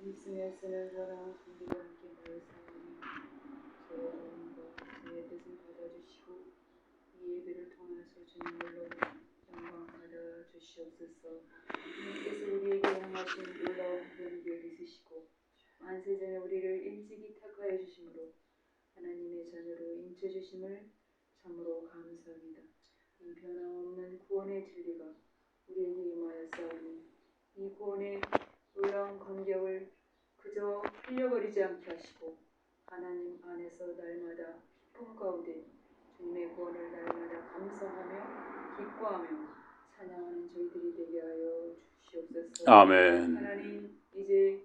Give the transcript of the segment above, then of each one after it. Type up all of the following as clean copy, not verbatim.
말씀에서는 저랑 준비가 함께 모였사오니 저의 마음과 저의 뜻을 받아주시고 이 예배를 통하서 주님으로 영광 받아 주시옵소서. 주님께서 우리에게 행하신 놀라운 은혜를 있으시고 만세전에 우리를 일찍이 택하여 주심으로 하나님의 자녀로 인쳐주심을 참으로 감사합니다. 이 변함없는 구원의 진리가 우리에게 임하였사오니 이 구원의 놀라운 감격을 그저 흘려버리지 않게 하시고 하나님 안에서 날마다 기쁨 가운데 주님의 구원을 날마다 감사하며 기뻐하며 찬양하는 저희들이 되게 하여 주시옵소서. 아멘. 하나님, 이제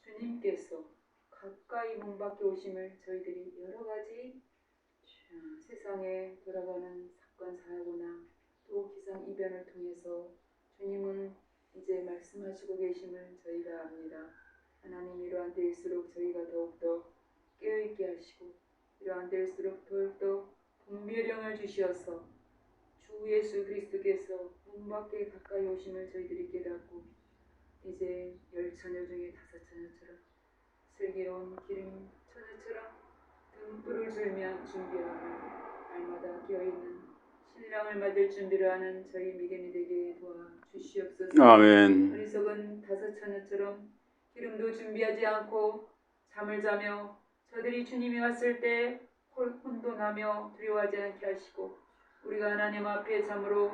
주님께서 가까이 문 밖에 오심을 저희들이 여러 가지 세상에 돌아가는 사건 사고나 또 기상 이변을 통해서 주님은 이제 말씀하시고 계심을 저희가 압니다. 하나님, 이러한 때일수록 저희가 더욱더 깨어있게 하시고 이러한 때일수록 더욱더 분별령을 주시어서 주 예수 그리스도께서 문 밖에 가까이 오심을 저희들이 깨닫고 이제 10처녀 중에 5처녀처럼 슬기로운 기름 처녀처럼 등불을 준비하며 날마다 깨어있는 신랑을 맞을 준비를 하는 저희 믿음이 되게 도와주시옵소서. 아멘. 어리석은 5처녀처럼 기름도 준비하지 않고 잠을 자며 저들이 주님이 왔을 때 혼돈하며 두려워하지 않게 하시고 우리가 하나님 앞에 참으로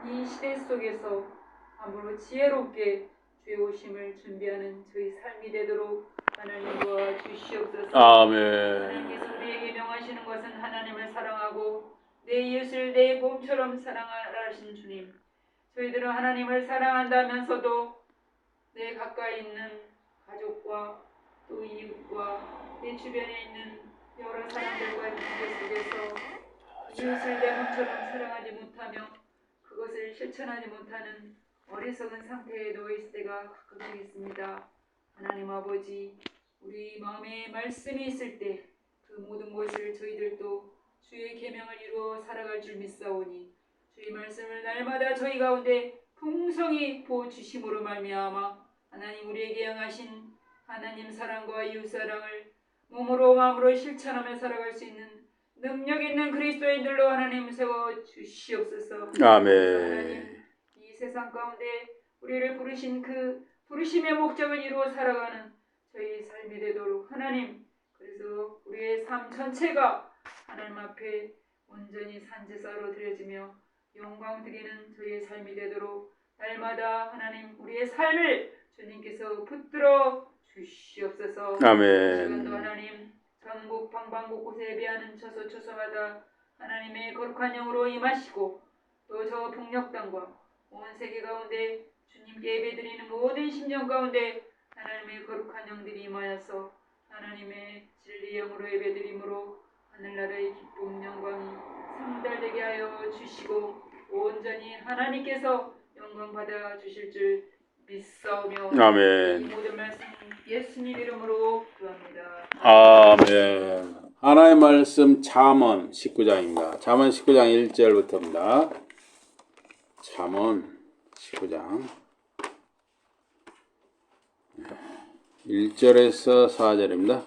이 시대 속에서 참으로 지혜롭게 주의 오심을 준비하는 저희 삶이 되도록 하나님 도와주시옵소서. 아멘. 하나님께서 우리에게 명하시는 것은 하나님을 사랑하고 내 이웃을 내 몸처럼 사랑하라 하신 주님, 저희들은 하나님을 사랑한다면서도 내 가까이 있는 가족과 또 이웃과 내 주변에 있는 여러 사람들과 관계 속에서 이웃을 내 몸처럼 사랑하지 못하며 그것을 실천하지 못하는 어리석은 상태에 놓여 있을 때가 가끔씩 있습니다. 하나님 아버지, 우리 마음에 말씀이 있을 때 그 모든 것을 저희들도 주의 계명을 이루어 살아갈 줄 믿사오니 주의 말씀을 날마다 저희 가운데 풍성히 부어주심으로 말미암아 하나님 우리에게 향하신 하나님 사랑과 이웃 사랑을 몸으로 마음으로 실천하며 살아갈 수 있는 능력 있는 그리스도인들로 하나님 세워 주시옵소서. 아멘. 하나님, 이 세상 가운데 우리를 부르신 그 부르심의 목적을 이루어 살아가는 저희 삶이 되도록 하나님, 그래서 우리의 삶 전체가 하나님 앞에 온전히 산제사로 드려지며 영광 드리는 저희의 삶이 되도록 날마다 하나님 우리의 삶을 주님께서 붙들어 주시옵소서. 아멘. 시간도 하나님 전국 방방곳곳에 예배하는 처소처소마다 하나님의 거룩한 영으로 임하시고 또 저 북녘 땅과 온 세계 가운데 주님께 예배드리는 모든 심령 가운데 하나님의 거룩한 영들이 임하여서 하나님의 진리 영으로 예배드림으로 하늘나라의 기쁨 영광이 상달되게 하여 주시고 온전히 하나님께서 영광 받아 주실 줄 믿사오며 아멘. 이 모든 말씀 예수님 이름으로 구합니다. 아멘. 하나의 말씀 잠언 19장입니다. 잠언 19장 1절부터입니다. 잠언 19장 1절에서 4절입니다.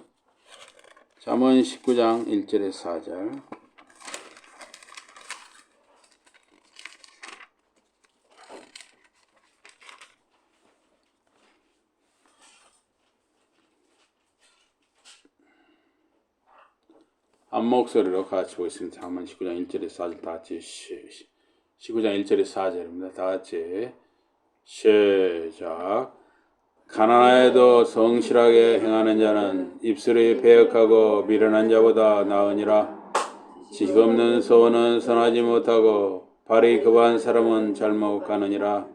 잠언 19장 1절에서 4절. 한 목소리로 같이 보겠습니다. 잠언 19장 1절에서 4절 다 같이 19장 1절에서 4절입니다. 다 같이 시작. 가난하여도 성실하게 행하는 자는 입술이 배역하고 미련한 자보다 나으니라. 지식 없는 소원은 선하지 못하고 발이 급한 사람은 잘못 가느니라.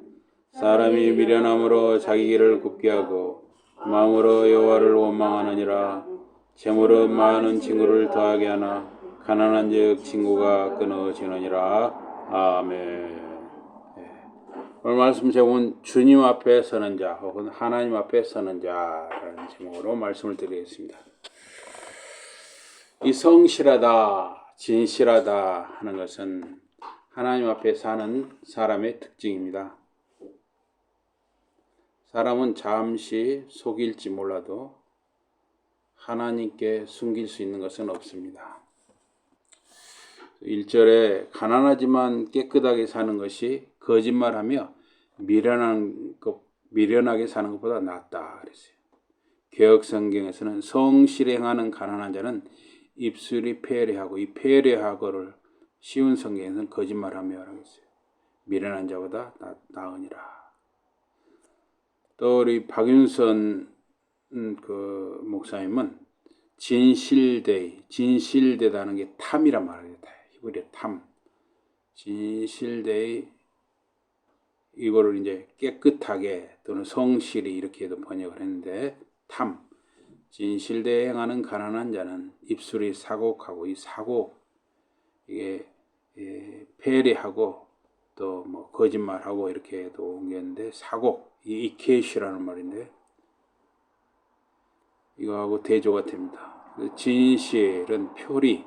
사람이 미련함으로 자기 길을 굽게 하고 마음으로 여호와를 원망하느니라. 재물은 많은 친구를 더하게 하나 가난한즉 친구가 끊어지느니라. 아멘. 오늘 말씀 제목은 주님 앞에 서는 자 혹은 하나님 앞에 서는 자라는 제목으로 말씀을 드리겠습니다. 이 성실하다, 진실하다 하는 것은 하나님 앞에 사는 사람의 특징입니다. 사람은 잠시 속일지 몰라도 하나님께 숨길 수 있는 것은 없습니다. 1절에 가난하지만 깨끗하게 사는 것이 거짓말하며 미련하게 사는 것보다 낫다 그랬어요. 개혁성경에서는 성실히 행하는 가난한 자는 입술이 패례하고, 이 패례하고를 쉬운 성경에서는 거짓말하며 라고 했어요. 미련한 자보다 나으니라. 또 우리 박윤선 그 목사님은 진실되다는 게 탐이란 말이에요. 히브리어 탐. 진실되이 이거를 이제 깨끗하게 또는 성실히 이렇게도 번역을 했는데 탐. 진실되이 행하는 가난한 자는 입술이 사곡하고, 이 사곡 이게 패례하고 또 뭐 거짓말하고 이렇게도 옮겼는데 사곡 이 이케시라는 말인데 이거하고 대조가 됩니다. 진실은 표리,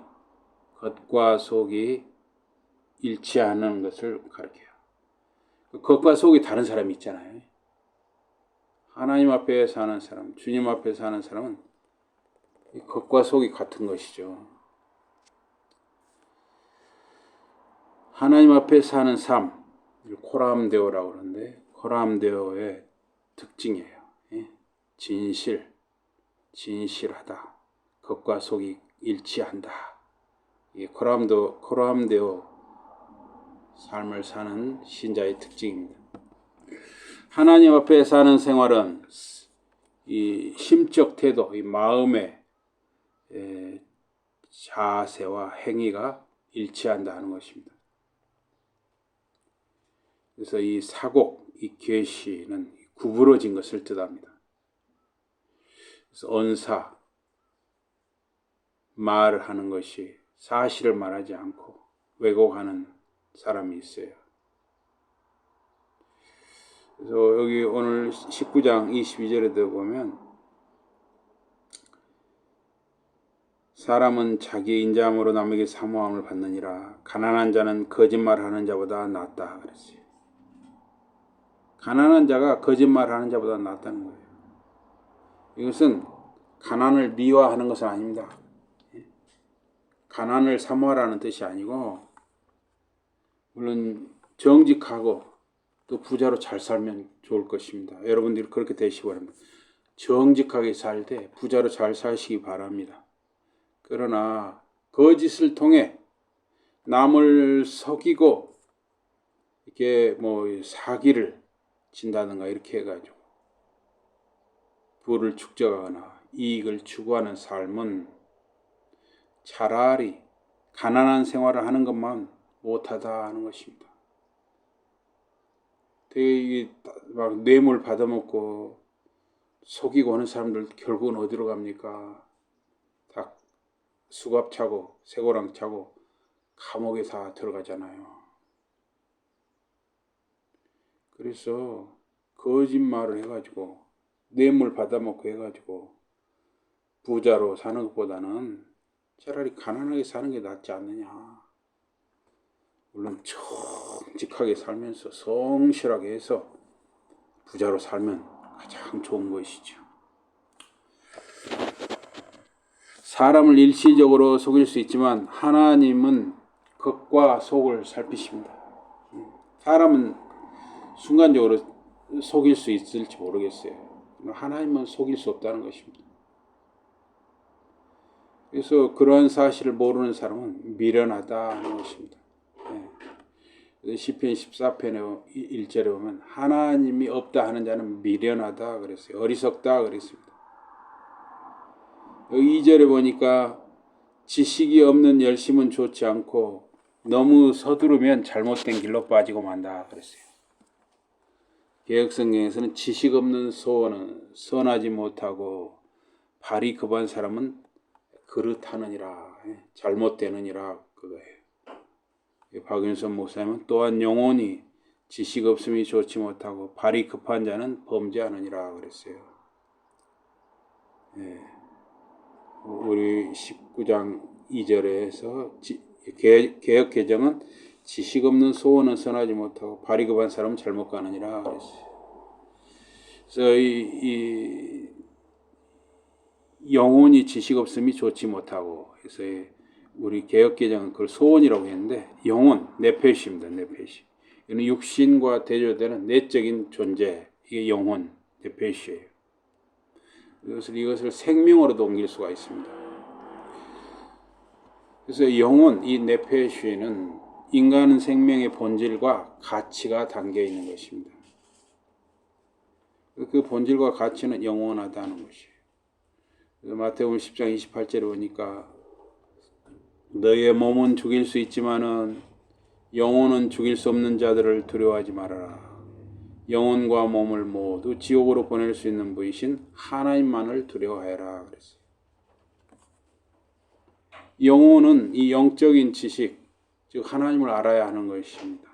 겉과 속이 일치하는 것을 가리켜요. 겉과 속이 다른 사람이 있잖아요. 하나님 앞에 사는 사람, 주님 앞에 사는 사람은 겉과 속이 같은 것이죠. 하나님 앞에 사는 삶, 코람데오라고 그러는데 코람데오의 특징이에요. 진실하다. 겉과 속이 일치한다. 이 코람데오 삶을 사는 신자의 특징입니다. 하나님 앞에 사는 생활은 이 심적 태도, 이 마음의 자세와 행위가 일치한다 하는 것입니다. 그래서 이 사곡, 이 계시는 구부러진 것을 뜻합니다. 그래서 언사, 말하는 것이 사실을 말하지 않고 왜곡하는 사람이 있어요. 그래서 여기 오늘 19장 22절에 보면 사람은 자기 인자함으로 남에게 사모함을 받느니라. 가난한 자는 거짓말하는 자보다 낫다 그랬어요. 가난한 자가 거짓말하는 자보다 낫다는 거예요. 이것은 가난을 미화하는 것은 아닙니다. 가난을 사모하라는 뜻이 아니고 물론 정직하고 또 부자로 잘 살면 좋을 것입니다. 여러분들이 그렇게 되시기 바랍니다. 정직하게 살 때 부자로 잘 사시기 바랍니다. 그러나 거짓을 통해 남을 속이고 이렇게 뭐 사기를 친다든가 이렇게 해가지고 부를 축적하거나 이익을 추구하는 삶은 차라리 가난한 생활을 하는 것만 못하다 하는 것입니다. 되게 막 뇌물 받아먹고 속이고 하는 사람들 결국은 어디로 갑니까? 다 수갑 차고 쇠고랑 차고 감옥에 다 들어가잖아요. 그래서 거짓말을 해가지고 뇌물 받아먹고 해가지고 부자로 사는 것보다는 차라리 가난하게 사는 게 낫지 않느냐. 물론 정직하게 살면서 성실하게 해서 부자로 살면 가장 좋은 것이죠. 사람을 일시적으로 속일 수 있지만 하나님은 겉과 속을 살피십니다. 사람은 순간적으로 속일 수 있을지 모르겠어요. 하나님은 속일 수 없다는 것입니다. 그래서 그러한 사실을 모르는 사람은 미련하다 하는 것입니다. 시편 14편의 1절에 보면 하나님이 없다 하는 자는 미련하다 그랬어요. 어리석다 그랬습니다. 2절에 보니까 지식이 없는 열심은 좋지 않고 너무 서두르면 잘못된 길로 빠지고 만다 그랬어요. 개혁성경에서는 지식 없는 소원은 선하지 못하고 발이 급한 사람은 그릇하느니라, 잘못되느니라 그거예요. 박윤선 목사님은 또한 영혼이 지식 없음이 좋지 못하고 발이 급한 자는 범죄하느니라 그랬어요. 우리 19장 2절에서 개혁 개정은 지식 없는 소원은 선하지 못하고 발이 급한 사람은 잘못 가느니라 그랬어요. 그래서 이 영혼이 지식 없음이 좋지 못하고, 그래서 우리 개혁개정은 그걸 소원이라고 했는데, 영혼, 네페시입니다. 네페시. 이는 육신과 대조되는 내적인 존재, 이게 영혼, 네페시예요. 이것을 생명으로도 옮길 수가 있습니다. 그래서 영혼, 이 네페시에는 인간 생명의 본질과 가치가 담겨 있는 것입니다. 그 본질과 가치는 영원하다는 것이에요. 마태복음 10장 28절에 보니까 너의 몸은 죽일 수 있지만은 영혼은 죽일 수 없는 자들을 두려워하지 말아라. 영혼과 몸을 모두 지옥으로 보낼 수 있는 분이신 하나님만을 두려워해라. 그랬어요. 영혼은 이 영적인 지식, 즉 하나님을 알아야 하는 것입니다.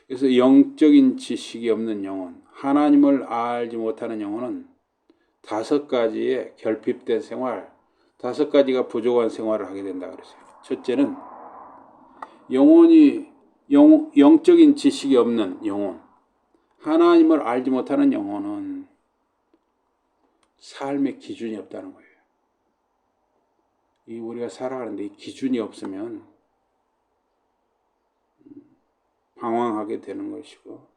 그래서 영적인 지식이 없는 영혼, 하나님을 알지 못하는 영혼은 5가지의 결핍된 생활, 5가지가 부족한 생활을 하게 된다 그랬어요. 첫째는 영적인 지식이 없는 영혼, 하나님을 알지 못하는 영혼은 삶의 기준이 없다는 거예요. 우리가 살아가는데 이 기준이 없으면 방황하게 되는 것이고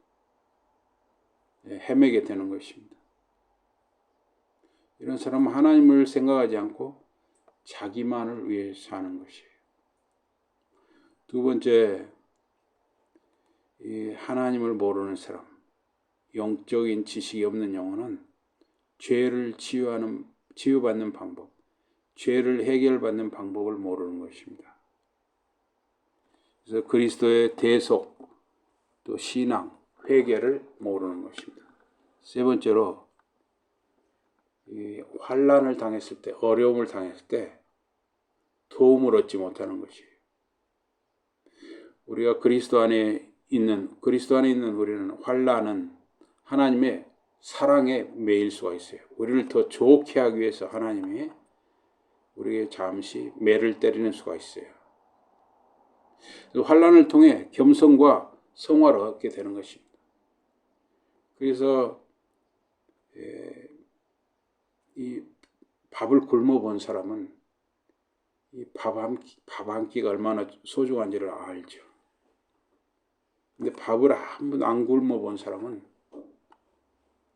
헤매게 되는 것입니다. 이런 사람은 하나님을 생각하지 않고 자기만을 위해 사는 것이에요. 두 번째, 이 하나님을 모르는 사람, 영적인 지식이 없는 영혼은 죄를 치유받는 방법, 죄를 해결받는 방법을 모르는 것입니다. 그래서 그리스도의 대속, 또 신앙, 회개를 모르는 것입니다. 세 번째로, 환난을 당했을 때, 어려움을 당했을 때 도움을 얻지 못하는 것이에요. 우리가 그리스도 안에 있는 우리는 환난은 하나님의 사랑에 매일 수가 있어요. 우리를 더 좋게 하기 위해서 하나님이 우리에게 잠시 매를 때리는 수가 있어요. 환난을 통해 겸손과 성화를 얻게 되는 것입니다. 그래서 이 밥을 굶어 본 사람은 이 밥 한 끼가 얼마나 소중한지를 알죠. 근데 밥을 한 번도 안 굶어 본 사람은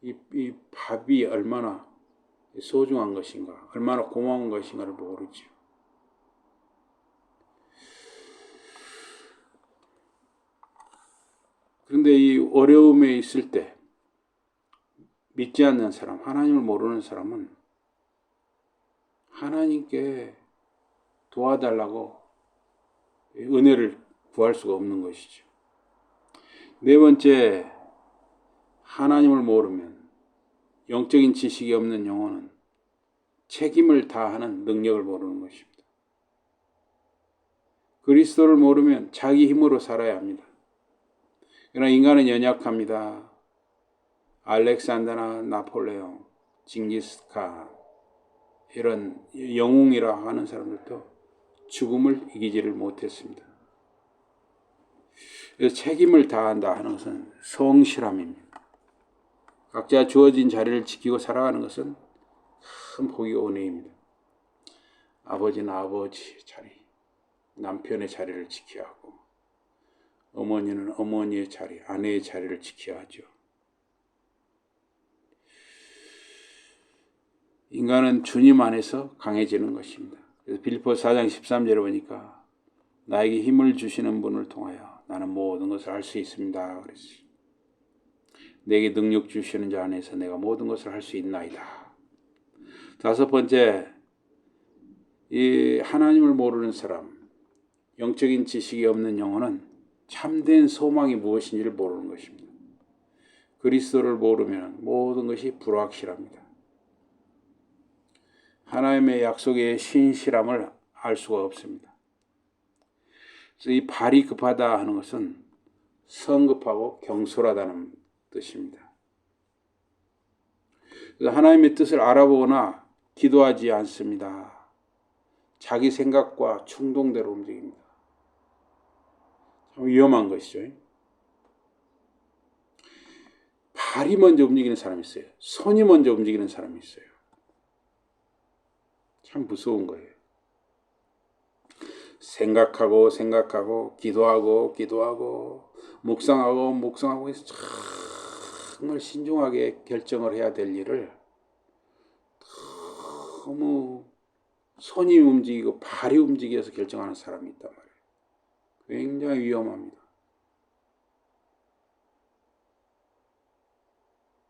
이 밥이 얼마나 소중한 것인가, 얼마나 고마운 것인가를 모르죠. 그런데 이 어려움에 있을 때 믿지 않는 사람, 하나님을 모르는 사람은 하나님께 도와달라고 은혜를 구할 수가 없는 것이죠. 네 번째, 하나님을 모르면 영적인 지식이 없는 영혼은 책임을 다하는 능력을 모르는 것입니다. 그리스도를 모르면 자기 힘으로 살아야 합니다. 그러나 인간은 연약합니다. 알렉산더나 나폴레옹, 징기스칸 이런 영웅이라 하는 사람들도 죽음을 이기지를 못했습니다. 그래서 책임을 다한다 하는 것은 성실함입니다. 각자 주어진 자리를 지키고 살아가는 것은 큰 복이 은혜입니다. 아버지는 아버지의 자리, 남편의 자리를 지켜야 하고, 어머니는 어머니의 자리, 아내의 자리를 지켜야 하죠. 인간은 주님 안에서 강해지는 것입니다. 그래서 빌립보서 4장 13절에 보니까 나에게 힘을 주시는 분을 통하여 나는 모든 것을 할 수 있습니다. 그랬어요. 내게 능력 주시는 자 안에서 내가 모든 것을 할 수 있나이다. 다섯 번째, 이 하나님을 모르는 사람, 영적인 지식이 없는 영혼은 참된 소망이 무엇인지를 모르는 것입니다. 그리스도를 모르면 모든 것이 불확실합니다. 하나님의 약속의 신실함을 알 수가 없습니다. 그래서 이 발이 급하다 하는 것은 성급하고 경솔하다는 뜻입니다. 그래서 하나님의 뜻을 알아보거나 기도하지 않습니다. 자기 생각과 충동대로 움직입니다. 참 위험한 것이죠. 발이 먼저 움직이는 사람이 있어요. 손이 먼저 움직이는 사람이 있어요. 참 무서운 거예요. 생각하고 기도하고 묵상하고 해서 정말 신중하게 결정을 해야 될 일을 너무 손이 움직이고 발이 움직여서 결정하는 사람이 있단 말이에요. 굉장히 위험합니다.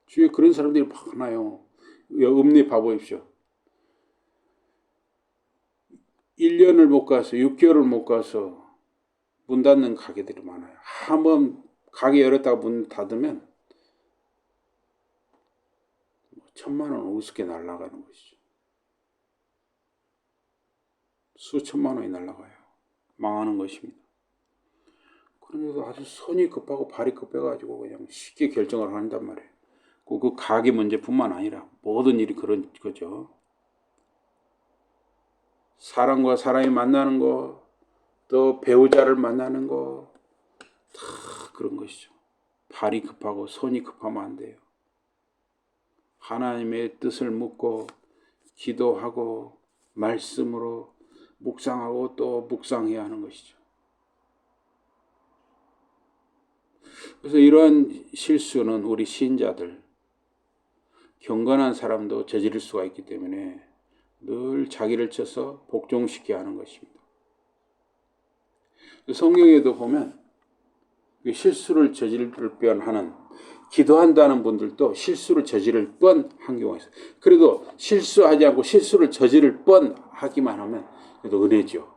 주위에 그런 사람들이 많아요. 읍내 봐보십시오. 1년을 못 가서 6개월을 못 가서 문 닫는 가게들이 많아요. 한번 가게 열었다가 문 닫으면 1,000만 원 우습게 날아가는 것이죠. 수천만 원이 날아가요. 망하는 것입니다. 그런데도 아주 손이 급하고 발이 급해가지고 그냥 쉽게 결정을 한단 말이에요. 그 가게 문제뿐만 아니라 모든 일이 그런 거죠. 사람과 사람이 만나는 거, 또 배우자를 만나는 거, 다 그런 것이죠. 발이 급하고 손이 급하면 안 돼요. 하나님의 뜻을 묻고 기도하고 말씀으로 묵상하고 또 묵상해야 하는 것이죠. 그래서 이러한 실수는 우리 신자들, 경건한 사람도 저지를 수가 있기 때문에 늘 자기를 쳐서 복종시켜야 하는 것입니다. 성경에도 보면 실수를 저지를 뻔하는, 기도한다는 분들도 실수를 저지를 뻔한 경우가 있어요. 그래도 실수하지 않고 실수를 저지를 뻔하기만 하면 그래도 은혜죠.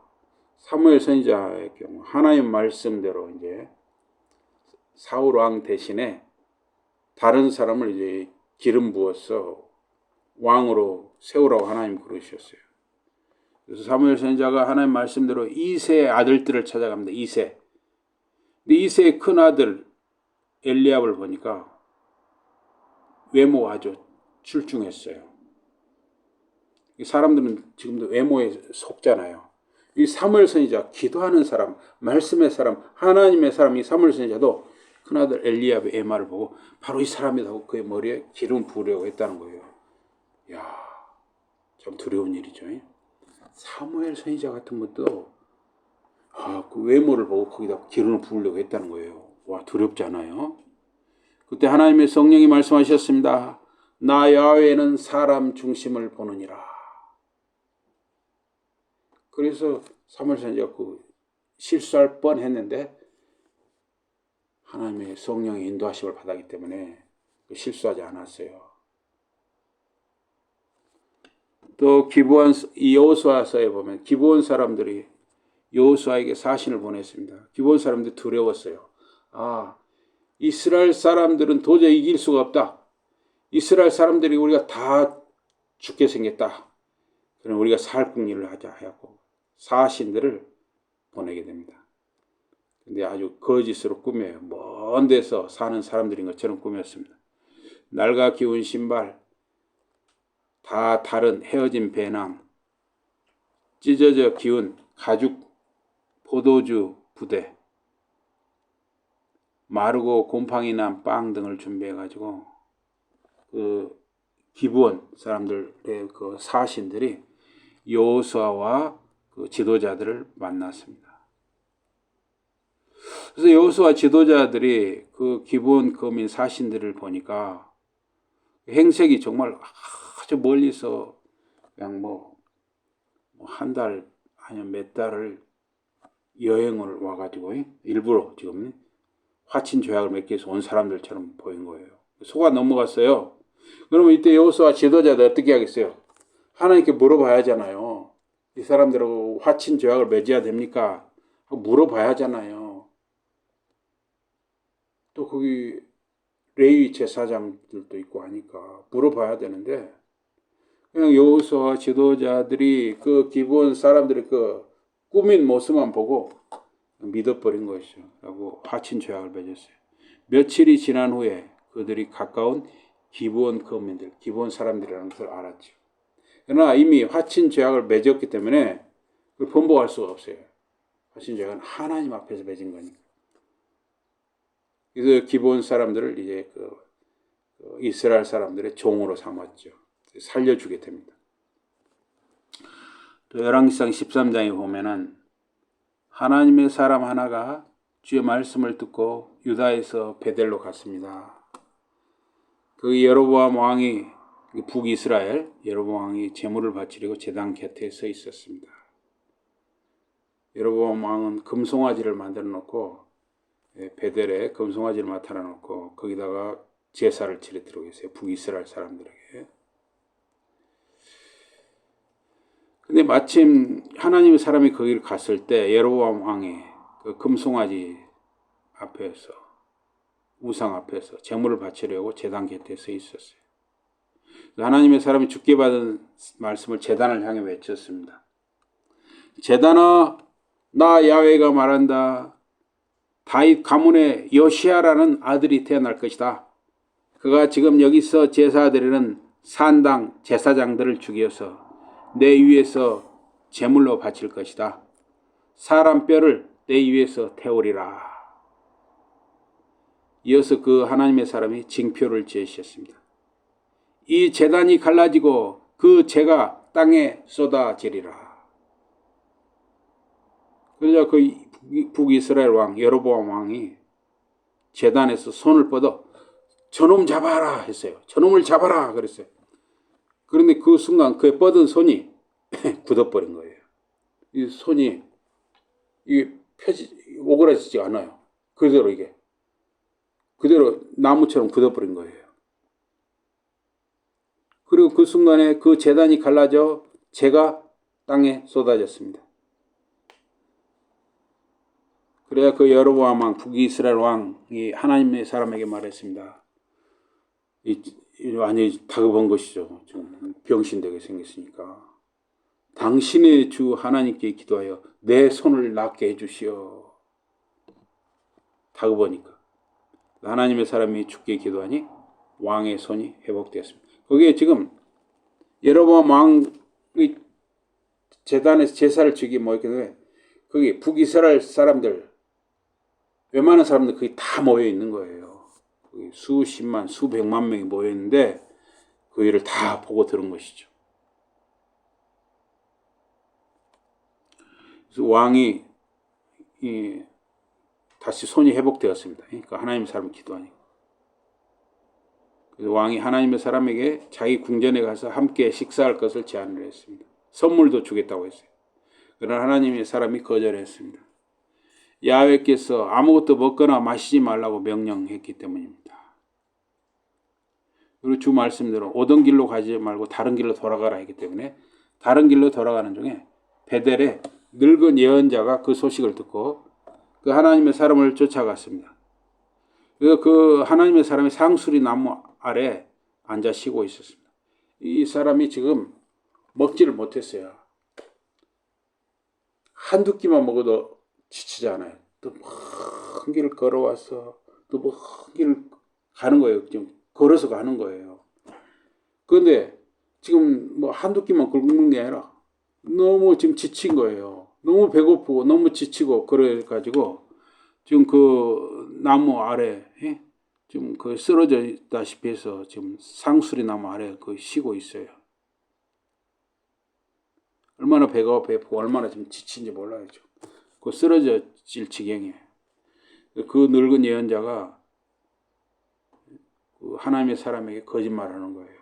사무엘 선지자의 경우 하나님 말씀대로 이제 사울 왕 대신에 다른 사람을 이제 기름 부어서 왕으로 세우라고 하나님 그러셨어요. 그래서 사무엘 선지자가 하나님 말씀대로 이세의 아들들을 찾아갑니다. 이세. 근데 이세의 큰 아들 엘리압을 보니까 외모가 아주 출중했어요. 사람들은 지금도 외모에 속잖아요. 이 사무엘 선지자, 기도하는 사람, 말씀의 사람, 하나님의 사람, 이 사무엘 선지자도 큰아들 엘리압의 외모를 보고 바로 이 사람이다 하고 그의 머리에 기름 부으려고 했다는 거예요. 이야, 참 두려운 일이죠. 사무엘 선지자 같은 것도 그 외모를 보고 거기다 기름을 부으려고 했다는 거예요. 와, 두렵잖아요. 그때 하나님의 성령이 말씀하셨습니다. 나 야훼는 사람 중심을 보느니라. 그래서 사무엘 선지자가 실수할 뻔했는데 하나님의 성령의 인도하심을 받았기 때문에 실수하지 않았어요. 또 기브온 여호수아서에 보면 기브온 사람들이 여호수아에게 사신을 보냈습니다. 기브온 사람들이 두려웠어요. 이스라엘 사람들은 도저히 이길 수가 없다. 이스라엘 사람들이 우리가 다 죽게 생겼다. 그럼 우리가 살궁리를 하자 하고 사신들을 보내게 됩니다. 근데 아주 거짓으로 꾸며요. 먼 데서 사는 사람들인 것처럼 꾸몄습니다. 낡아 기운 신발, 다 다른 헤어진 배낭, 찢어져 기운 가죽 포도주 부대, 마르고 곰팡이 난 빵 등을 준비해가지고 그 기브온 사람들의 그 사신들이 여호수아와 그 지도자들을 만났습니다. 그래서 여호수아 지도자들이 그 기브온 거민 사신들을 보니까 행색이 정말 아주 멀리서 그냥 한 달 아니면 몇 달을 여행을 와가지고 일부러 지금 화친 조약을 맺기 위해서 온 사람들처럼 보인 거예요. 속아 넘어갔어요. 그러면 이때 여호수아 지도자들 어떻게 하겠어요? 하나님께 물어봐야 하잖아요. 이 사람들하고 화친 조약을 맺어야 됩니까? 하고 물어봐야 하잖아요. 또 거기 레위 제사장들도 있고 하니까 물어봐야 되는데 그냥 여호수아 지도자들이 그 기브온 사람들의 그 꾸민 모습만 보고 믿어버린 것이죠. 라고 화친 조약을 맺었어요. 며칠이 지난 후에 그들이 가까운 기브온 거민들, 기브온 사람들이라는 것을 알았죠. 그러나 이미 화친 조약을 맺었기 때문에 그걸 번복할 수가 없어요. 화친 조약은 하나님 앞에서 맺은 거니까. 그래서 기브온 사람들을 이제 이스라엘 사람들의 종으로 삼았죠. 살려주게 됩니다. 또 열왕기상 13장에 보면은 하나님의 사람 하나가 주의 말씀을 듣고 유다에서 베델로 갔습니다. 그 여로보암 왕이 북이스라엘 여로보암 왕이 제물을 바치려고 제단 곁에 서 있었습니다. 여로보암 왕은 금송아지를 만들어 놓고 베델에 금송아지를 나타나 놓고 거기다가 제사를 지내도록 했어요. 북이스라엘 사람들에게. 근데 마침 하나님의 사람이 거기를 갔을 때 여로보암 왕이 그 금송아지 앞에서 우상 앞에서 제물을 바치려고 제단 곁에 서 있었어요. 하나님의 사람이 주께 받은 말씀을 제단을 향해 외쳤습니다. 제단아, 나 야훼가 말한다. 다윗 가문의 요시야라는 아들이 태어날 것이다. 그가 지금 여기서 제사 드리는 산당 제사장들을 죽여서 내 위에서 제물로 바칠 것이다. 사람 뼈를 내 위에서 태우리라. 이어서 그 하나님의 사람이 징표를 제시했습니다. 이 제단이 갈라지고 그 재가 땅에 쏟아지리라. 그러자 그 북이스라엘 왕 여로보암 왕이 제단에서 손을 뻗어 저놈 잡아라 했어요. 저놈을 잡아라 그랬어요. 그런데 그 순간 그의 뻗은 손이 굳어버린 거예요. 이 손이 이게 오그라지지 않아요. 그대로 이게 그대로 나무처럼 굳어버린 거예요. 그리고 그 순간에 그 제단이 갈라져 재가 땅에 쏟아졌습니다. 그래야 그 여로보암 왕 북이스라엘 왕이 하나님의 사람에게 말했습니다. 완전히 다급한 것이죠. 좀 병신되게 생겼으니까. 당신의 주 하나님께 기도하여 내 손을 낫게 해주시오. 다급하니까. 하나님의 사람이 주께 기도하니 왕의 손이 회복되었습니다. 거기에 지금 여로보암 왕의 제단에서 제사를 지기 뭐 이렇게 거기 북이스라엘 사람들 웬만한 사람들 거기 다 모여 있는 거예요. 거기 수십만 수백만 명이 모여 있는데 그 일을 다 보고 들은 것이죠. 그래서 왕이 다시 손이 회복되었습니다. 그러니까 하나님의 사람이 기도하니까. 그래서 왕이 하나님의 사람에게 자기 궁전에 가서 함께 식사할 것을 제안을 했습니다. 선물도 주겠다고 했어요. 그러나 하나님의 사람이 거절했습니다. 야훼께서 아무것도 먹거나 마시지 말라고 명령했기 때문입니다. 그리고 주 말씀대로 오던 길로 가지 말고 다른 길로 돌아가라 했기 때문에 다른 길로 돌아가는 중에 베델에 늙은 예언자가 그 소식을 듣고 그 하나님의 사람을 쫓아갔습니다. 그래서 그 하나님의 사람이 상수리 나무 아래 앉아 쉬고 있었습니다. 이 사람이 지금 먹지를 못했어요. 한두 끼만 먹어도 지치지 않아요. 또 먼 길을 걸어와서 또 먼 길을 가는 거예요. 지금 걸어서 가는 거예요. 그런데 지금 뭐 한두 끼만 굶는 게 아니라 너무 지금 지친 거예요. 너무 배고프고 너무 지치고 그래가지고 지금 그 나무 아래 지금 그 쓰러져 있다시피 해서 지금 상수리 나무 아래 그 쉬고 있어요. 얼마나 배가 배고프고 얼마나 지금 지친지 몰라요. 그 쓰러질 지경이에요. 그 늙은 예언자가 그 하나님의 사람에게 거짓말하는 거예요.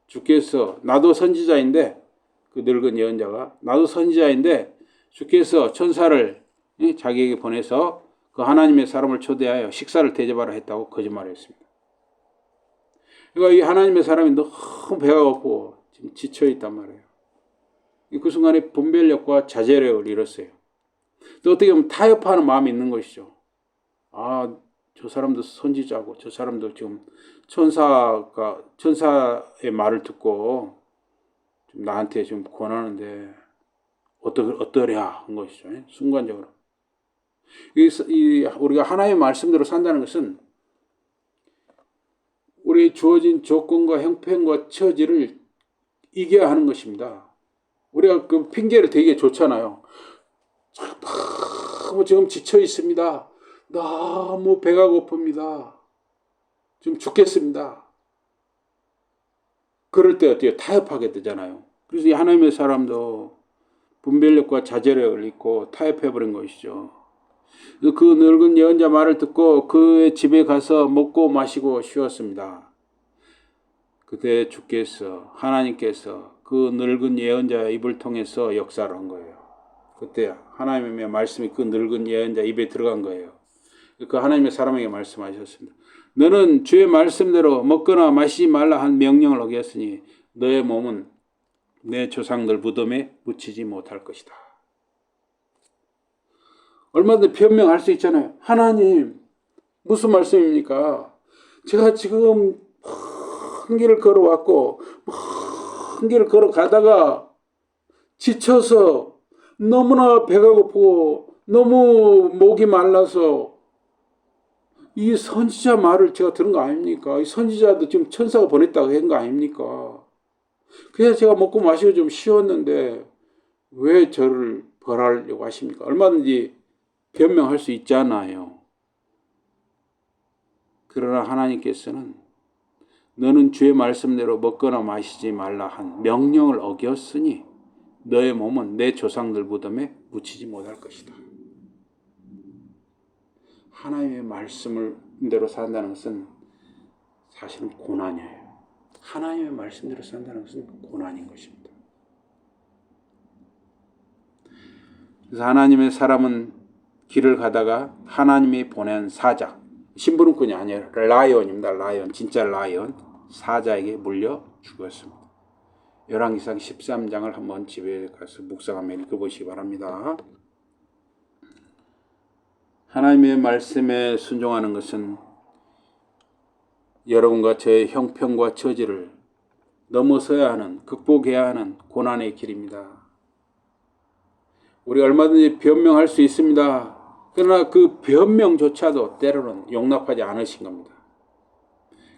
주께서 나도 선지자인데 그 늙은 예언자가 나도 선지자인데 주께서 천사를 자기에게 보내서 그 하나님의 사람을 초대하여 식사를 대접하라 했다고 거짓말했습니다. 그러니까 이 하나님의 사람이 너무 배가 고프고 지금 지쳐 있단 말이에요. 그 순간에 분별력과 자제력을 잃었어요. 또 어떻게 보면 타협하는 마음이 있는 것이죠. 아, 저 사람도 선지자고 저 사람도 지금 천사의 말을 듣고 좀 나한테 좀 권하는데 어떠랴 한 것이죠. 순간적으로. 우리가 하나님의 말씀대로 산다는 것은 우리 주어진 조건과 형편과 처지를 이겨야 하는 것입니다. 우리가 그 핑계를 되게 좋잖아요. 너무 지금 지쳐 있습니다. 너무 배가 고픕니다. 지금 죽겠습니다. 그럴 때 어때요? 타협하게 되잖아요. 그래서 이 하나님의 사람도 분별력과 자제력을 잃고 타협해버린 것이죠. 그 늙은 예언자 말을 듣고 그의 집에 가서 먹고 마시고 쉬었습니다. 그때 주께서 하나님께서 그 늙은 예언자의 입을 통해서 역사를 한 거예요. 그때 하나님의 말씀이 그 늙은 예언자 입에 들어간 거예요. 그 하나님의 사람에게 말씀하셨습니다. 너는 주의 말씀대로 먹거나 마시지 말라 한 명령을 어겼으니 너의 몸은 내 조상들 무덤에 묻히지 못할 것이다. 얼마든지 변명할 수 있잖아요. 하나님, 무슨 말씀입니까? 제가 지금 한 길을 걸어왔고 한 길을 걸어가다가 지쳐서 너무나 배가 고프고 너무 목이 말라서 이 선지자 말을 제가 들은 거 아닙니까? 이 선지자도 지금 천사가 보냈다고 한 거 아닙니까? 그래서 제가 먹고 마시고 좀 쉬었는데 왜 저를 벌하려고 하십니까? 얼마든지 변명할 수 있잖아요. 그러나 하나님께서는 너는 주의 말씀대로 먹거나 마시지 말라 한 명령을 어겼으니 너의 몸은 내 조상들 무덤에 묻히지 못할 것이다. 하나님의 말씀대로 산다는 것은 사실은 고난이에요. 하나님의 말씀대로 산다는 것은 고난인 것입니다. 그래서 하나님의 사람은 길을 가다가 하나님이 보낸 사자, 심부름꾼이 아니에요. 라이온입니다. 라이온, 진짜 라이온. 사자에게 물려 죽었습니다. 열왕기상 13장을 한번 집에 가서 묵상하며 읽어보시기 바랍니다. 하나님의 말씀에 순종하는 것은 여러분과 저의 형편과 처지를 넘어서야 하는, 극복해야 하는 고난의 길입니다. 우리 얼마든지 변명할 수 있습니다. 그러나 그 변명조차도 때로는 용납하지 않으신 겁니다.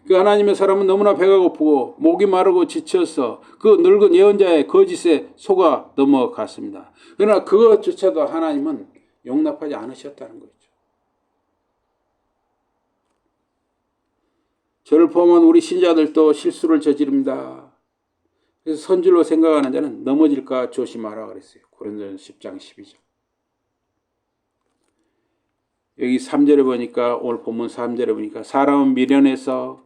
그 하나님의 사람은 너무나 배가 고프고 목이 마르고 지쳐서 그 늙은 예언자의 거짓에 속아 넘어갔습니다. 그러나 그것조차도 하나님은 용납하지 않으셨다는 거죠. 저를 포함한 우리 신자들도 실수를 저지릅니다. 그래서 선줄로 생각하는 자는 넘어질까 조심하라 그랬어요. 고린도전서 10장 12절. 여기 3절에 보니까, 오늘 본문 3절에 보니까 사람은 미련해서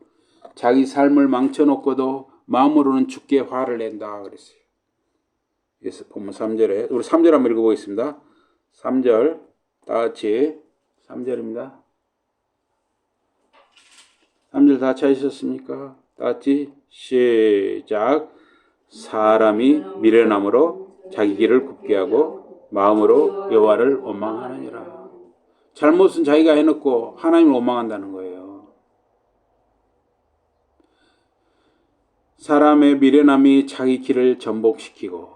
자기 삶을 망쳐놓고도 마음으로는 주께 화를 낸다 그랬어요. 그래서 본문 3절에, 우리 3절 한번 읽어보겠습니다. 3절 다 같이 3절입니다. 3절 다 찾으셨습니까? 다 같이 시작. 사람이 미련함으로 자기 길을 굽게 하고 마음으로 여호와를 원망하느니라. 잘못은 자기가 해놓고 하나님을 원망한다는 거예요. 사람의 미련함이 자기 길을 전복시키고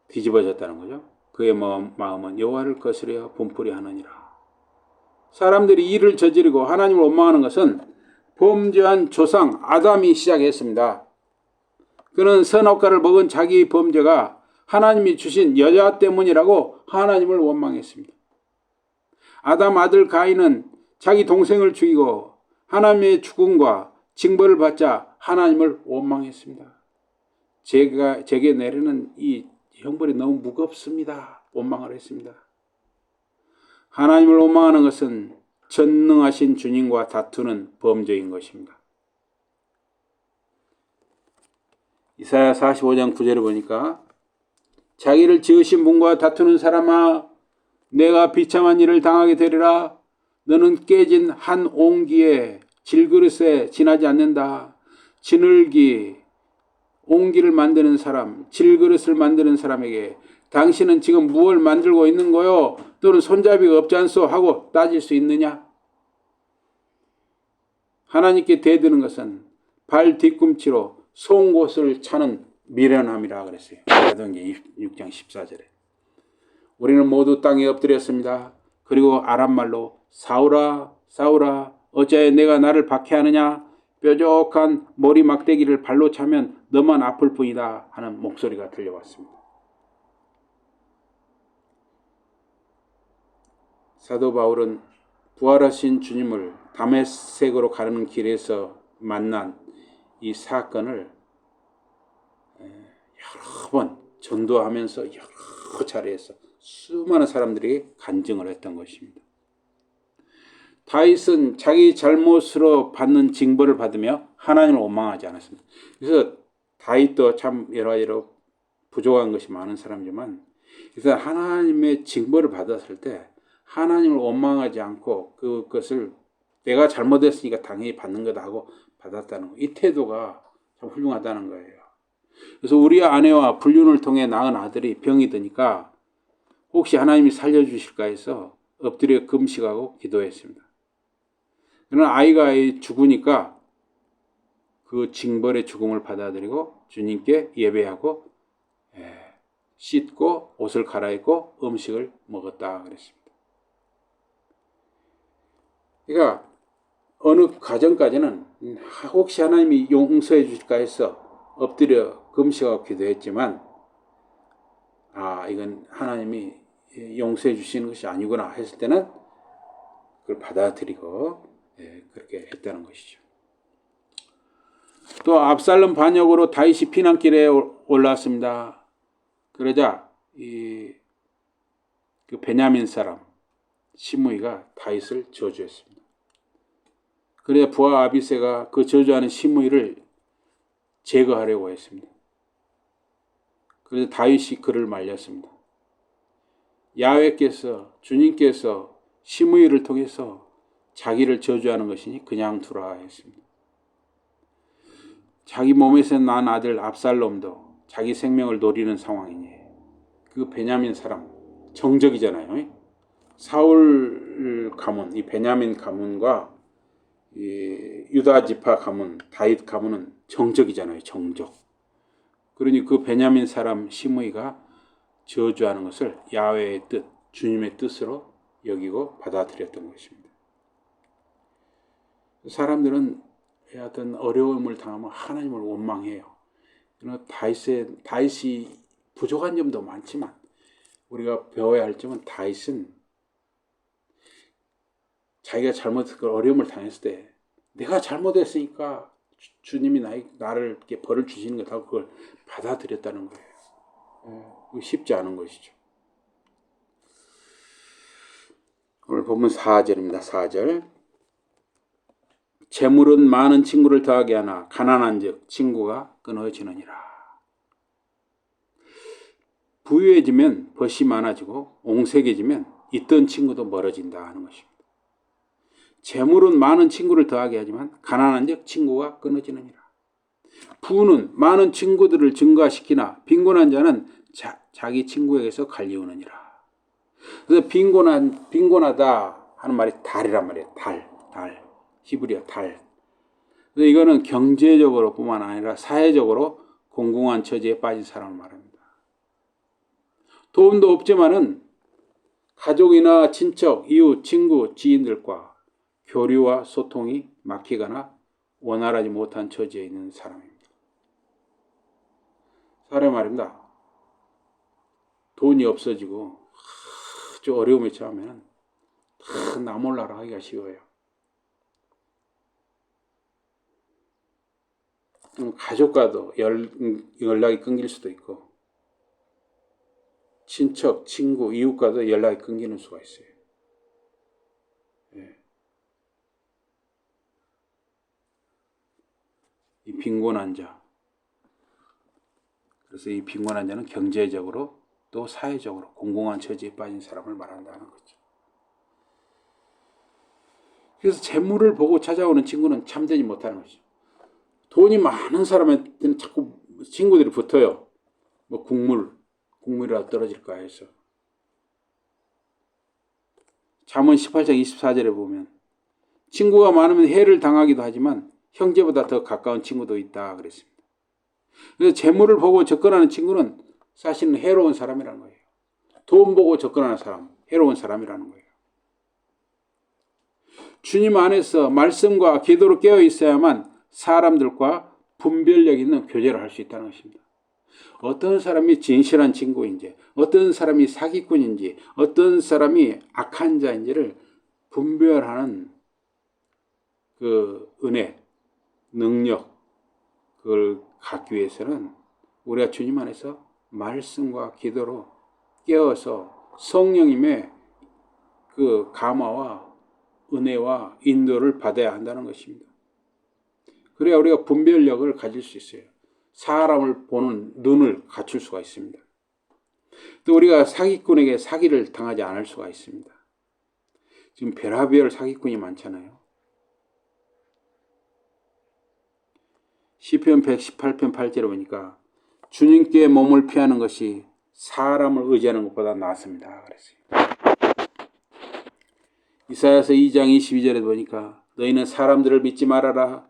뒤집어졌다는 거죠. 그의 마음은 여호와를 거스려 분풀이 하느니라. 사람들이 일을 저지르고 하나님을 원망하는 것은 범죄한 조상 아담이 시작했습니다. 그는 선악과를 먹은 자기 범죄가 하나님이 주신 여자 때문이라고 하나님을 원망했습니다. 아담 아들 가인은 자기 동생을 죽이고 하나님의 죽음과 징벌을 받자 하나님을 원망했습니다. 제게 내리는 이 형벌이 너무 무겁습니다. 원망을 했습니다. 하나님을 원망하는 것은 전능하신 주님과 다투는 범죄인 것입니다. 이사야 45장 9절에 보니까 자기를 지으신 분과 다투는 사람아 내가 비참한 일을 당하게 되리라. 너는 깨진 한 옹기에 질그릇에 지나지 않는다. 지늘기, 옹기를 만드는 사람, 질그릇을 만드는 사람에게 당신은 지금 무엇을 만들고 있는 거요? 또는 손잡이가 없지 않소? 하고 따질 수 있느냐? 하나님께 대드는 것은 발 뒤꿈치로 송곳을 차는 미련함이라 그랬어요. 사도행전 6장 14절에. 우리는 모두 땅에 엎드렸습니다. 그리고 아람말로 사울아 사울아 어찌하여 내가 나를 박해하느냐? 뾰족한 머리 막대기를 발로 차면 너만 아플 뿐이다 하는 목소리가 들려왔습니다. 사도 바울은 부활하신 주님을 다메섹으로 가는 길에서 만난 이 사건을 여러 번 전도하면서 여러 차례에서 수많은 사람들이 간증을 했던 것입니다. 다윗은 자기 잘못으로 받는 징벌을 받으며 하나님을 원망하지 않았습니다. 그래서 다윗도 참 여러 가지로 부족한 것이 많은 사람이지만 일단 하나님의 징벌을 받았을 때 하나님을 원망하지 않고 그것을 내가 잘못했으니까 당연히 받는 거다 하고 받았다는 거. 이 태도가 참 훌륭하다는 거예요. 그래서 우리 아내와 불륜을 통해 낳은 아들이 병이 드니까 혹시 하나님이 살려주실까 해서 엎드려 금식하고 기도했습니다. 그러나 아이가 죽으니까 그 징벌의 죽음을 받아들이고 주님께 예배하고 씻고 옷을 갈아입고 음식을 먹었다 그랬습니다. 그러니까 어느 과정까지는 혹시 하나님이 용서해 주실까 해서 엎드려 금식하고 기도했지만 이건 하나님이 용서해 주시는 것이 아니구나 했을 때는 그걸 받아들이고 그렇게 했다는 것이죠. 또 압살롬 반역으로 다윗이 피난길에 올라왔습니다. 그러자 그 베냐민 사람 시므이가 다윗을 저주했습니다. 그래야 부하 아비새가 그 저주하는 시므이를 제거하려고 했습니다. 그래서 다윗이 그를 말렸습니다. 야훼께서 주님께서 시므이를 통해서 자기를 저주하는 것이니 그냥 두라 했습니다. 자기 몸에서 난 아들 압살롬도 자기 생명을 노리는 상황이니 그 베냐민 사람 정적이잖아요. 사울 가문, 이 베냐민 가문과 이 유다 지파 가문, 다윗 가문은 정적이잖아요. 정적. 그러니 그 베냐민 사람 시므이가 저주하는 것을 야훼의 뜻, 주님의 뜻으로 여기고 받아들였던 것입니다. 사람들은 어떤 어려움을 당하면 하나님을 원망해요. 그러나 다윗이 부족한 점도 많지만 우리가 배워야 할 점은 다윗은 자기가 잘못해서 어려움을 당했을 때 내가 잘못했으니까 주님이 나를 이렇게 벌을 주시는 것하고 그걸 받아들였다는 거예요. 쉽지 않은 것이죠. 오늘 본문 4절입니다. 4절. 재물은 많은 친구를 더하게 하나 가난한즉 친구가 끊어지느니라. 부유해지면 벗이 많아지고 옹색해지면 있던 친구도 멀어진다 하는 것입니다. 재물은 많은 친구를 더하게 하지만 가난한즉 친구가 끊어지느니라. 부는 많은 친구들을 증가시키나 빈곤한 자는 자기 친구에게서 갈리우느니라. 그래서 빈곤하다 하는 말이 달이란 말이에요. 달. 히브리어 달. 그래서 이거는 경제적으로 뿐만 아니라 사회적으로 공공한 처지에 빠진 사람을 말합니다. 돈도 없지만은 가족이나 친척, 이웃, 친구, 지인들과 교류와 소통이 막히거나 원활하지 못한 처지에 있는 사람입니다. 사람 말입니다. 돈이 없어지고 아주 어려움에 처하면 나 몰라라 하기가 쉬워요. 가족과도 연락이 끊길 수도 있고 친척, 친구, 이웃과도 연락이 끊기는 수가 있어요. 이 빈곤한 자. 그래서 이 빈곤한 자는 경제적으로 또 사회적으로 공공한 처지에 빠진 사람을 말한다는 거죠. 그래서 재물을 보고 찾아오는 친구는 참되지 못하는 거죠. 돈이 많은 사람한테는 자꾸 친구들이 붙어요. 뭐 국물이라도 떨어질까 해서. 잠언 18장 24절에 보면 친구가 많으면 해를 당하기도 하지만 형제보다 더 가까운 친구도 있다 그랬습니다. 그래서 재물을 보고 접근하는 친구는 사실은 해로운 사람이라는 거예요. 돈 보고 접근하는 사람, 해로운 사람이라는 거예요. 주님 안에서 말씀과 기도로 깨어 있어야만 사람들과 분별력 있는 교제를 할 수 있다는 것입니다. 어떤 사람이 진실한 친구인지, 어떤 사람이 사기꾼인지, 어떤 사람이 악한 자인지를 분별하는 그 은혜, 능력, 그걸 갖기 위해서는 우리가 주님 안에서 말씀과 기도로 깨어서 성령님의 그 감화와 은혜와 인도를 받아야 한다는 것입니다. 그래야 우리가 분별력을 가질 수 있어요. 사람을 보는 눈을 갖출 수가 있습니다. 또 우리가 사기꾼에게 사기를 당하지 않을 수가 있습니다. 지금 별하별 사기꾼이 많잖아요. 시편 118편 8절에 보니까 주님께 몸을 피하는 것이 사람을 의지하는 것보다 낫습니다. 그랬어요. 이사야서 2장 22절에 보니까 너희는 사람들을 믿지 말아라.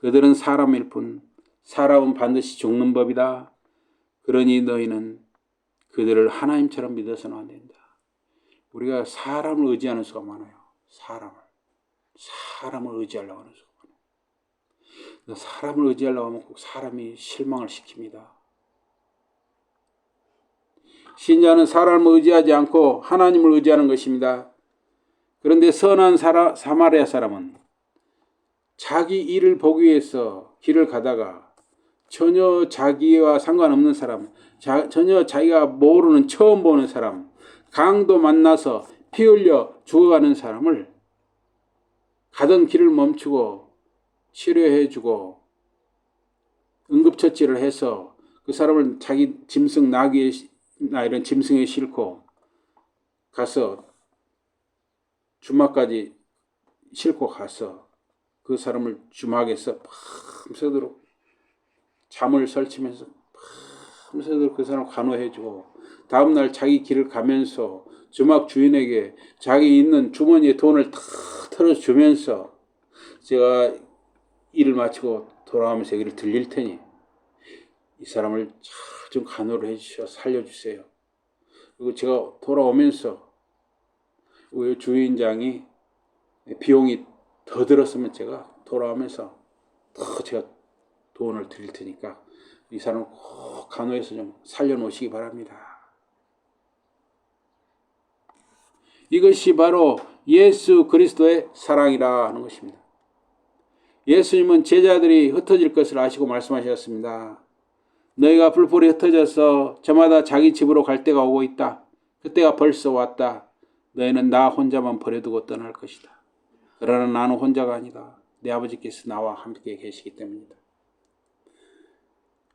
그들은 사람일 뿐 사람은 반드시 죽는 법이다. 그러니 너희는 그들을 하나님처럼 믿어서는 안 된다. 우리가 사람을 의지하는 수가 많아요. 사람을 의지하려고 하는 수가 많아요. 사람을 의지하려고 하면 꼭 사람이 실망을 시킵니다. 신자는 사람을 의지하지 않고 하나님을 의지하는 것입니다. 그런데 선한 사마리아 사람은 자기 일을 보기 위해서 길을 가다가 전혀 자기와 상관없는 사람, 전혀 자기가 모르는 처음 보는 사람, 강도 만나서 피 흘려 죽어가는 사람을 가던 길을 멈추고 치료해주고 응급처치를 해서 그 사람을 자기 짐승 나귀나 이런 짐승에 싣고 가서 주막까지 싣고 가서 그 사람을 주막에서 밤새도록 잠을 설치면서 밤새도록 그 사람을 간호해주고 다음날 자기 길을 가면서 주막 주인에게 자기 있는 주머니에 돈을 다 털어주면서 제가 일을 마치고 돌아오면서 여기를 들릴 테니 이 사람을 잘 좀 간호를 해주셔 살려주세요. 그리고 제가 돌아오면서 우리 주인장이 비용이 더 들었으면 제가 돌아오면서 더 제가 돈을 드릴 테니까 이 사람을 꼭 간호해서 좀 살려놓으시기 바랍니다. 이것이 바로 예수 그리스도의 사랑이라 하는 것입니다. 예수님은 제자들이 흩어질 것을 아시고 말씀하셨습니다. 너희가 뿔뿔이 흩어져서 저마다 자기 집으로 갈 때가 오고 있다. 그때가 벌써 왔다. 너희는 나 혼자만 버려두고 떠날 것이다. 그러나 나는 혼자가 아니다. 내 아버지께서 나와 함께 계시기 때문이다.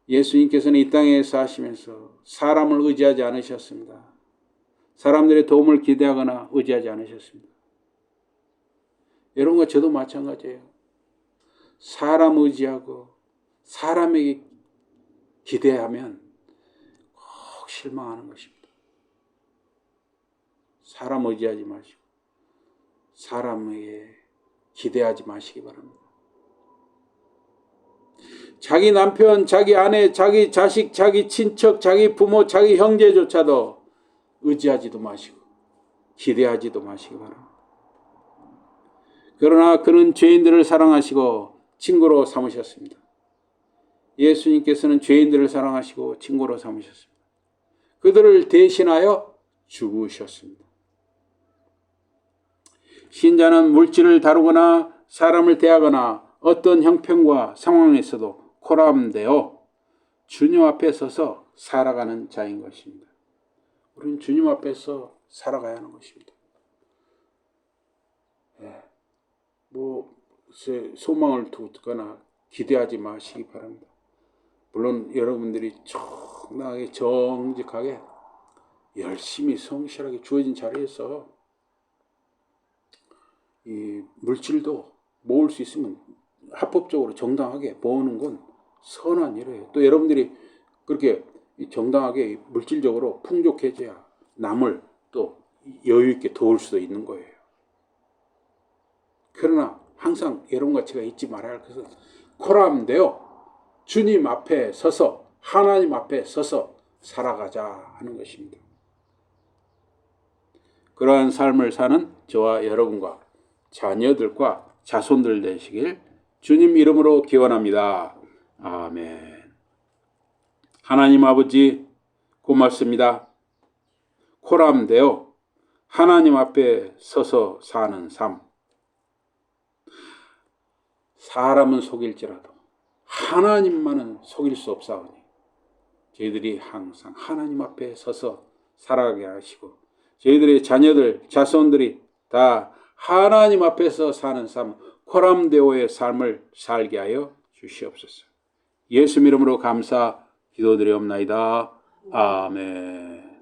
예수님께서는 이 땅에 사시면서 사람을 의지하지 않으셨습니다. 사람들의 도움을 기대하거나 의지하지 않으셨습니다. 여러분과 저도 마찬가지예요. 사람 의지하고 사람에게 기대하면 꼭 실망하는 것입니다. 사람 의지하지 마시고 사람에게 기대하지 마시기 바랍니다. 자기 남편, 자기 아내, 자기 자식, 자기 친척, 자기 부모, 자기 형제조차도 의지하지도 마시고 기대하지도 마시기 바랍니다. 그러나 그는 죄인들을 사랑하시고 친구로 삼으셨습니다. 예수님께서는 죄인들을 사랑하시고 친구로 삼으셨습니다. 그들을 대신하여 죽으셨습니다. 신자는 물질을 다루거나 사람을 대하거나 어떤 형편과 상황에서도 코람되어 주님 앞에 서서 살아가는 자인 것입니다. 우리는 주님 앞에서 살아가야 하는 것입니다. 소망을 두거나 기대하지 마시기 바랍니다. 물론 여러분들이 정당하게 정직하게 열심히 성실하게 주어진 자리에서 이 물질도 모을 수 있으면 합법적으로 정당하게 모으는 건 선한 일이에요. 또 여러분들이 그렇게 정당하게 물질적으로 풍족해져야 남을 또 여유 있게 도울 수도 있는 거예요. 그러나 항상 이런 가치가 잊지 말아야 할 것은 코람되어 주님 앞에 서서 하나님 앞에 서서 살아가자 하는 것입니다. 그러한 삶을 사는 저와 여러분과 자녀들과 자손들 되시길 주님 이름으로 기원합니다. 아멘. 하나님 아버지 고맙습니다. 코람되어 하나님 앞에 서서 사는 삶. 사람은 속일지라도 하나님만은 속일 수 없사오니 저희들이 항상 하나님 앞에 서서 살아가게 하시고 저희들의 자녀들, 자손들이 다 하나님 앞에서 사는 삶, 코람데오의 삶을 살게 하여 주시옵소서. 예수 이름으로 감사 기도드리옵나이다. 아멘.